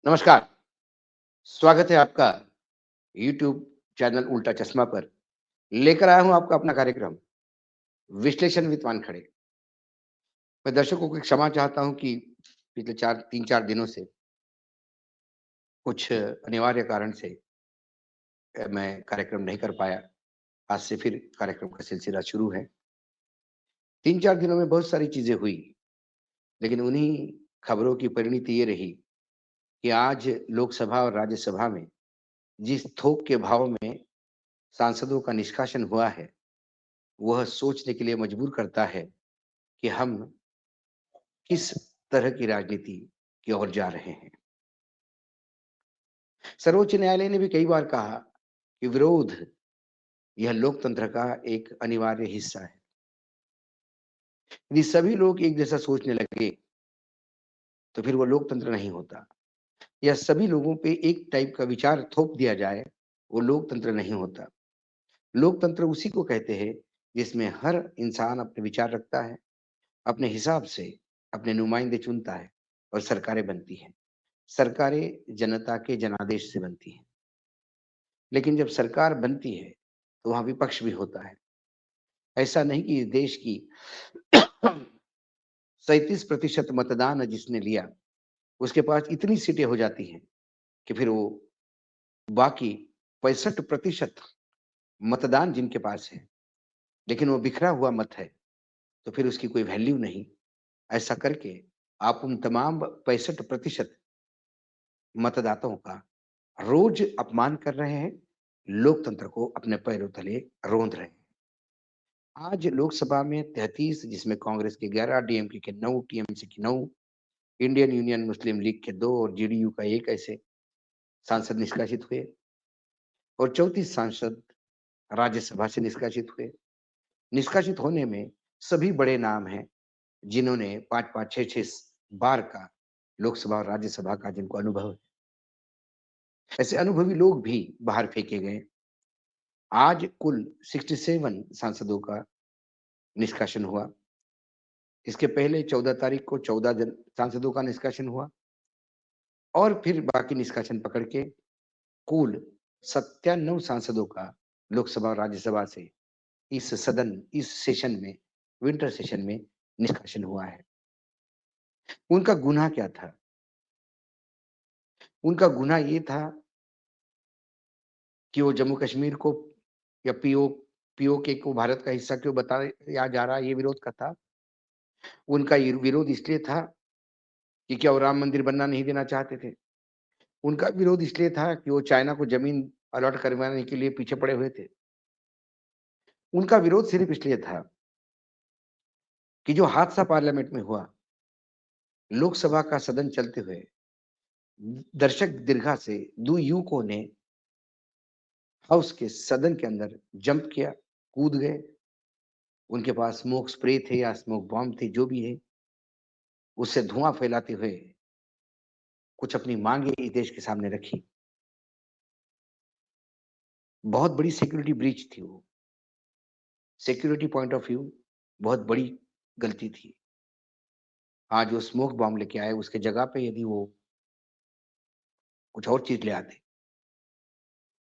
नमस्कार, स्वागत है आपका यूट्यूब चैनल उल्टा चश्मा पर। लेकर आया हूँ आपका अपना कार्यक्रम विश्लेषण विद वानखड़े। मैं दर्शकों की क्षमा चाहता हूँ कि पिछले 4 3-4 दिनों से कुछ अनिवार्य कारण से मैं कार्यक्रम नहीं कर पाया। आज से फिर कार्यक्रम का सिलसिला शुरू है। 3-4 दिनों में बहुत सारी चीज़ें हुई, लेकिन उन्हीं खबरों की परिणति ये रही कि आज लोकसभा और राज्यसभा में जिस थोक के भाव में सांसदों का निष्कासन हुआ है, वह सोचने के लिए मजबूर करता है कि हम किस तरह की राजनीति की ओर जा रहे हैं। सर्वोच्च न्यायालय ने भी कई बार कहा कि विरोध यह लोकतंत्र का एक अनिवार्य हिस्सा है। यदि सभी लोग एक जैसा सोचने लगे, तो फिर वो लोकतंत्र नहीं होता। या सभी लोगों पे एक टाइप का विचार थोप दिया जाए, वो लोकतंत्र नहीं होता। लोकतंत्र उसी को कहते हैं, जिसमें हर इंसान अपने विचार रखता है, अपने हिसाब से अपने नुमाइंदे चुनता है और सरकारें बनती हैं। सरकारें जनता के जनादेश से बनती हैं। लेकिन जब सरकार बनती है, तो वहाँ विपक्ष भी होता है। ऐसा नहीं कि इस देश की 37% मतदान जिसने लिया, उसके पास इतनी सीटें हो जाती हैं कि फिर वो बाकी 65% मतदान जिनके पास है, लेकिन वो बिखरा हुआ मत है, तो फिर उसकी कोई वैल्यू नहीं। ऐसा करके आप उन तमाम 65% मतदाताओं का रोज अपमान कर रहे हैं, लोकतंत्र को अपने पैरों तले रौंद रहे हैं। आज लोकसभा में 33 जिसमें कांग्रेस के 11, डीएमके के 9, टीएमसी के 9, इंडियन यूनियन मुस्लिम लीग के 2 और जेडीयू का 1 ऐसे सांसद निष्कासित हुए और 34 सांसद राज्यसभा से निष्कासित हुए। निष्कासित होने में सभी बड़े नाम हैं, जिन्होंने 5-5, 6-6 बार का लोकसभा और राज्यसभा का जिनको अनुभव है। ऐसे अनुभवी लोग भी बाहर फेंके गए। आज कुल 67 सांसदों का निष्कासन हुआ। इसके पहले 14 तारीख को 14 जन सांसदों का निष्कासन हुआ और फिर बाकी निष्कासन पकड़ के कुल 97 सांसदों का लोकसभा और राज्यसभा से इस सेशन में, विंटर सेशन में निष्कासन हुआ है। उनका गुनाह क्या था? उनका गुनाह ये था कि वो जम्मू कश्मीर को या पीओके को भारत का हिस्सा क्यों बताया जा रहा है, ये विरोध का था। उनका ये विरोध इसलिए था कि क्या वो राम मंदिर बनना नहीं देना चाहते थे। उनका विरोध इसलिए था कि वो चाइना को ज़मीन अलॉट करवाने के लिए पीछे पड़े हुए थे। उनका विरोध सिर्फ़ इसलिए था कि जो हादसा पार्लियामेंट में हुआ, लोकसभा का सदन चलते हुए दर्शक दीर्घा से 2 युवकों ने हाउस के सदन के अंदर जंप किया, कूद गए। उनके पास स्मोक स्प्रे थे या स्मोक बॉम्ब थे, जो भी है, उससे धुआँ फैलाते हुए कुछ अपनी माँगें इस देश के सामने रखी। बहुत बड़ी सिक्योरिटी ब्रीच थी वो। सिक्योरिटी पॉइंट ऑफ व्यू बहुत बड़ी गलती थी। आज वो स्मोक बॉम्ब लेके आए, उसके जगह पे यदि वो कुछ और चीज़ ले आते,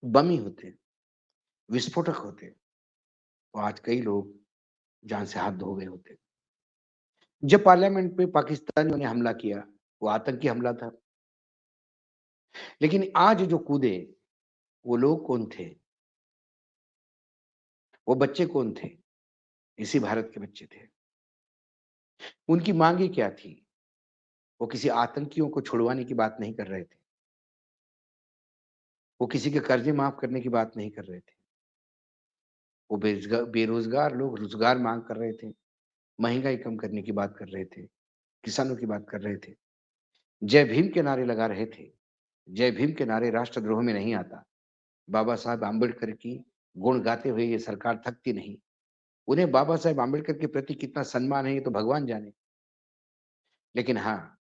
बम ही होते, विस्फोटक होते, तो आज कई लोग जान से हाथ धो गए होते। जब पार्लियामेंट में पाकिस्तानियों ने हमला किया, वो आतंकी हमला था। लेकिन आज जो कूदे, वो लोग कौन थे? वो बच्चे कौन थे? इसी भारत के बच्चे थे। उनकी माँगें क्या थी? वो किसी आतंकियों को छुड़वाने की बात नहीं कर रहे थे। वो किसी के कर्ज़े माफ़ करने की बात नहीं कर रहे थे। वो बेरोज़गार लोग रोज़गार माँग कर रहे थे, महँगाई कम करने की बात कर रहे थे, किसानों की बात कर रहे थे। जय भीम के नारे लगा रहे थे। जय भीम के नारे राष्ट्रद्रोह में नहीं आता। बाबा साहब आम्बेडकर की गुण गाते हुए ये सरकार थकती नहीं। उन्हें बाबा साहेब आम्बेडकर के प्रति कितना सम्मान है, ये तो भगवान जाने। लेकिन हाँ,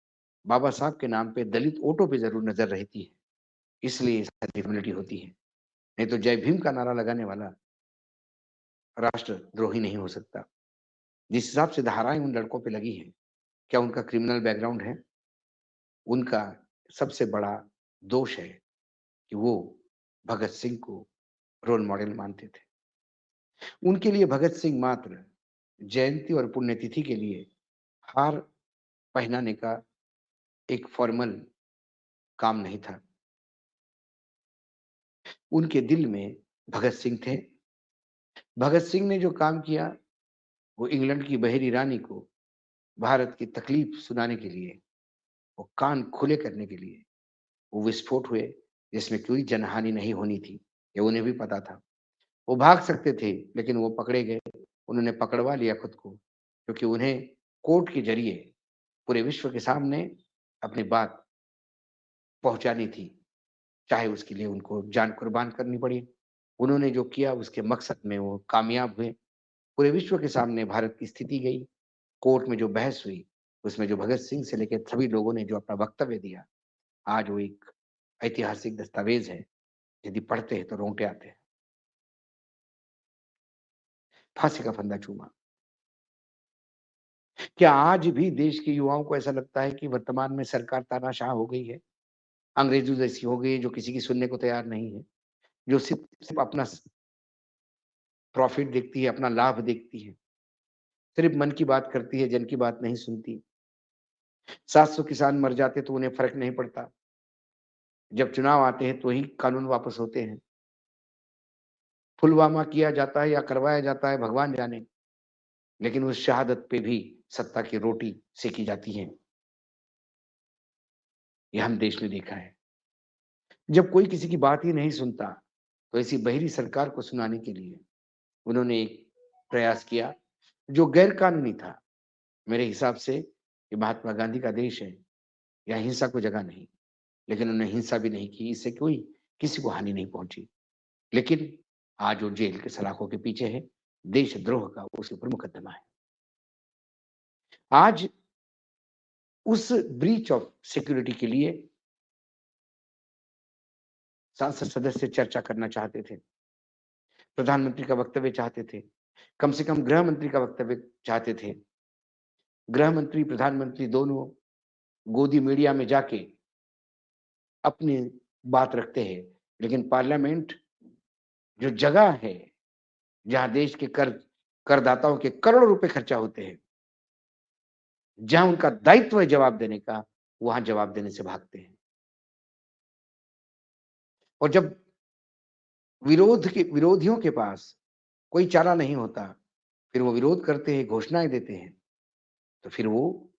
बाबा साहब के नाम पे दलित वोटों पे ज़रूर नज़र रहती है, इसलिए ऐसी फ़ॉर्मेलिटी होती है। नहीं तो जय भीम का नारा लगाने वाला राष्ट्रद्रोही नहीं हो सकता। जिस हिसाब से धाराएँ उन लड़कों पे लगी हैं, क्या उनका क्रिमिनल बैकग्राउंड है? उनका सबसे बड़ा दोष है कि वो भगत सिंह को रोल मॉडल मानते थे। उनके लिए भगत सिंह मात्र जयंती और पुण्यतिथि के लिए हार पहनाने का एक फॉर्मल काम नहीं था। उनके दिल में भगत सिंह थे। भगत सिंह ने जो काम किया, वो इंग्लैंड की बहेरी रानी को भारत की तकलीफ सुनाने के लिए, वो कान खुले करने के लिए वो विस्फोट हुए, जिसमें कोई जनहानि नहीं होनी थी, ये उन्हें भी पता था। वो भाग सकते थे, लेकिन वो पकड़े गए। उन्होंने पकड़वा लिया खुद को, क्योंकि उन्हें कोर्ट के ज़रिए पूरे विश्व के सामने अपनी बात पहुँचानी थी, चाहे उसके लिए उनको जान कुर्बान करनी पड़ी। उन्होंने जो किया उसके मकसद में वो कामयाब हुए। पूरे विश्व के सामने भारत की स्थिति गई। कोर्ट में जो बहस हुई, उसमें जो भगत सिंह से लेकर सभी लोगों ने जो अपना वक्तव्य दिया, आज वो एक ऐतिहासिक दस्तावेज़ है। यदि पढ़ते हैं तो रोंगटे आते हैं। फांसी का फंदा चूमा। क्या आज भी देश के युवाओं को ऐसा लगता है कि वर्तमान में सरकार तानाशाह हो गई है, अंग्रेजों जैसी हो गई है, जो किसी की सुनने को तैयार नहीं है, जो सिर्फ सिर्फ अपना प्रॉफिट देखती है, अपना लाभ देखती है, सिर्फ मन की बात करती है, जन की बात नहीं सुनती। 700 किसान मर जाते तो उन्हें फ़र्क नहीं पड़ता। जब चुनाव आते हैं तो ही कानून वापस होते हैं। पुलवामा किया जाता है या करवाया जाता है भगवान जाने, लेकिन उस शहादत पे भी सत्ता की रोटी सेकी जाती है। ये हम देश ने देखा है। जब कोई किसी की बात ही नहीं सुनता, तो ऐसी बहिरी सरकार को सुनाने के लिए उन्होंने एक प्रयास किया, जो गैर कानूनी था। मेरे हिसाब से ये महात्मा गांधी का देश है, यहाँ हिंसा को जगह नहीं, लेकिन उन्होंने हिंसा भी नहीं की, इससे कोई किसी को हानि नहीं पहुंची। लेकिन आज वो जेल के सलाखों के पीछे है, देशद्रोह का उसके ऊपर मुकदमा है। आज उस ब्रीच ऑफ सिक्योरिटी के लिए संसद सदस्य चर्चा करना चाहते थे, प्रधानमंत्री का वक्तव्य चाहते थे, कम से कम गृह मंत्री का वक्तव्य चाहते थे। गृह मंत्री, प्रधानमंत्री दोनों गोदी मीडिया में जाके अपनी बात रखते हैं, लेकिन पार्लियामेंट जो जगह है, जहाँ देश के करदाताओं के करोड़ों रुपए खर्चा होते हैं, जहाँ उनका दायित्व है जवाब देने का, वहाँ जवाब देने से भागते हैं। और जब विरोधियों के पास कोई चारा नहीं होता, फिर वो विरोध करते हैं, घोषणाएँ देते हैं, तो फिर वो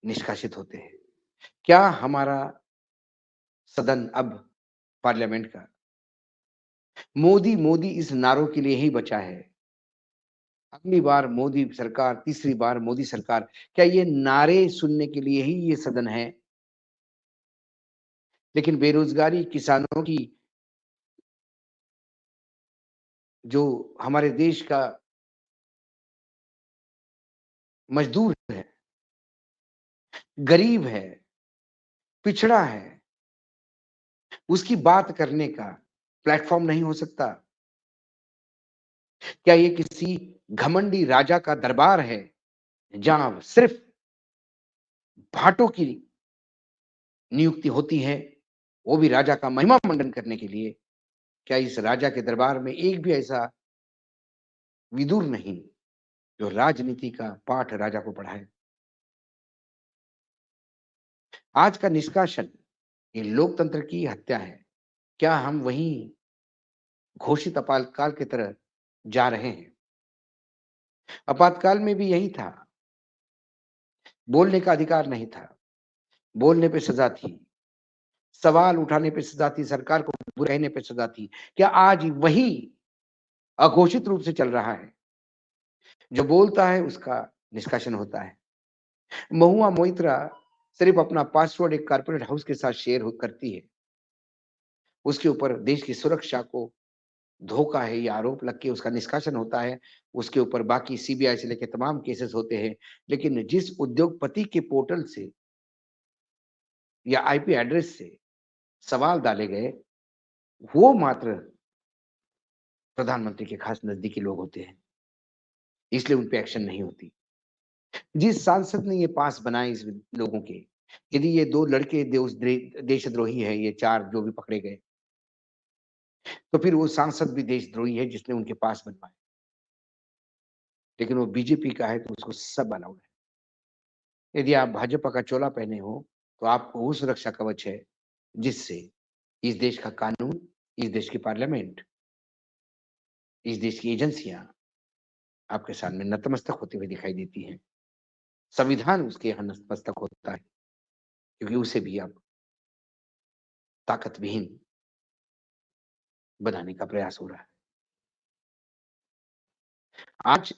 निष्कासित होते हैं। क्या हमारा सदन अब पार्लियामेंट का मोदी, मोदी इस नारों के लिए ही बचा है? अगली बार मोदी सरकार, तीसरी बार मोदी सरकार, क्या ये नारे सुनने के लिए ही ये सदन है? लेकिन बेरोज़गारी, किसानों की, जो हमारे देश का मज़दूर है, गरीब है, पिछड़ा है, उसकी बात करने का प्लेटफ़ॉर्म नहीं हो सकता? क्या ये किसी घमंडी राजा का दरबार है, जहाँ सिर्फ़ भाटों की नियुक्ति होती है, वो भी राजा का महिमा मंडन करने के लिए? क्या इस राजा के दरबार में एक भी ऐसा विदुर नहीं, जो राजनीति का पाठ राजा को पढ़ाए? आज का निष्कासन, ये लोकतंत्र की हत्या है। क्या हम वही घोषित आपातकाल की तरह जा रहे हैं? आपातकाल में भी यही था, बोलने का अधिकार नहीं था, बोलने पे सज़ा थी, सवाल उठाने पे सज़ा थी, सरकार को बुरा कहने पे सज़ा थी। क्या आज वही अघोषित रूप से चल रहा है? जो बोलता है उसका निष्कासन होता है। महुआ मोइत्रा सिर्फ़ अपना पासवर्ड एक कॉर्पोरेट हाउस के साथ शेयर हो करती है। उसके ऊपर देश की सुरक्षा को धोखा है, ये आरोप लग के उसका निष्कासन होता है। उसके ऊपर बाकी सीबीआई से लेके तमाम केसेस होते हैं। लेकिन जिस उद्योगपति के पोर्टल से या आईपी एड्रेस से सवाल डाले गए, वो मात्र प्रधानमंत्री के खास नज़दीकी लोग होते हैं। इसलिए उन पे एक्शन नहीं होती। जिस सांसद ने ये पास बनाए इस लोगों के, यदि ये 2 लड़के देशद्रोही हैं, ये 4 जो भी पकड़े गए, तो फिर वो सांसद भी देशद्रोही है जिसने उनके पास बनवाए। लेकिन वो बीजेपी का है तो उसको सब अलाउड है। यदि आप भाजपा का चोला पहने हो, तो आपको वो सुरक्षा कवच है, जिससे इस देश का कानून, इस देश की पार्लियामेंट, इस देश की एजेंसियाँ आपके सामने नतमस्तक होती हुई दिखाई देती हैं। संविधान उसके यहाँ नतमस्तक होता है, क्योंकि उसे भी अब ताकतविहीन बनाने का प्रयास हो रहा है। आज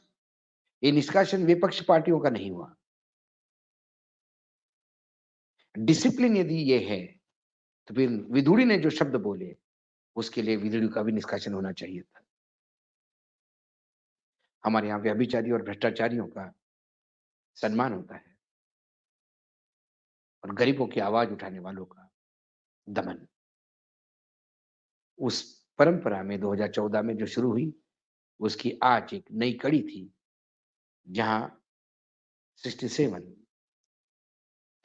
ये निष्कासन विपक्ष पार्टियों का नहीं हुआ। डिसिप्लिन यदि ये है, तो फिर विधुड़ी ने जो शब्द बोले, उसके लिए विधुड़ी का भी निष्कासन होना चाहिए था। हमारे यहाँ व्यभिचारी और भ्रष्टाचारियों का सम्मान होता है और गरीबों की आवाज उठाने वालों का दमन। उस परंपरा में 2014 में जो शुरू हुई, उसकी आज एक नई कड़ी थी, जहाँ 67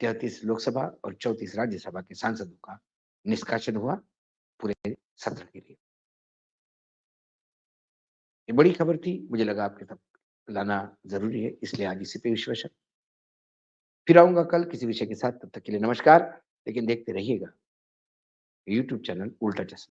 33 लोकसभा और 34 राज्यसभा के सांसदों का निष्कासन हुआ पूरे सत्र के लिए। ये बड़ी खबर थी, मुझे लगा आपके तक लाना ज़रूरी है, इसलिए आज इसी पे विश्लेषण। फिर आऊँगा कल किसी विषय के साथ, तब तक के लिए नमस्कार। लेकिन देखते रहिएगा यूट्यूब चैनल उल्टा चश्मा।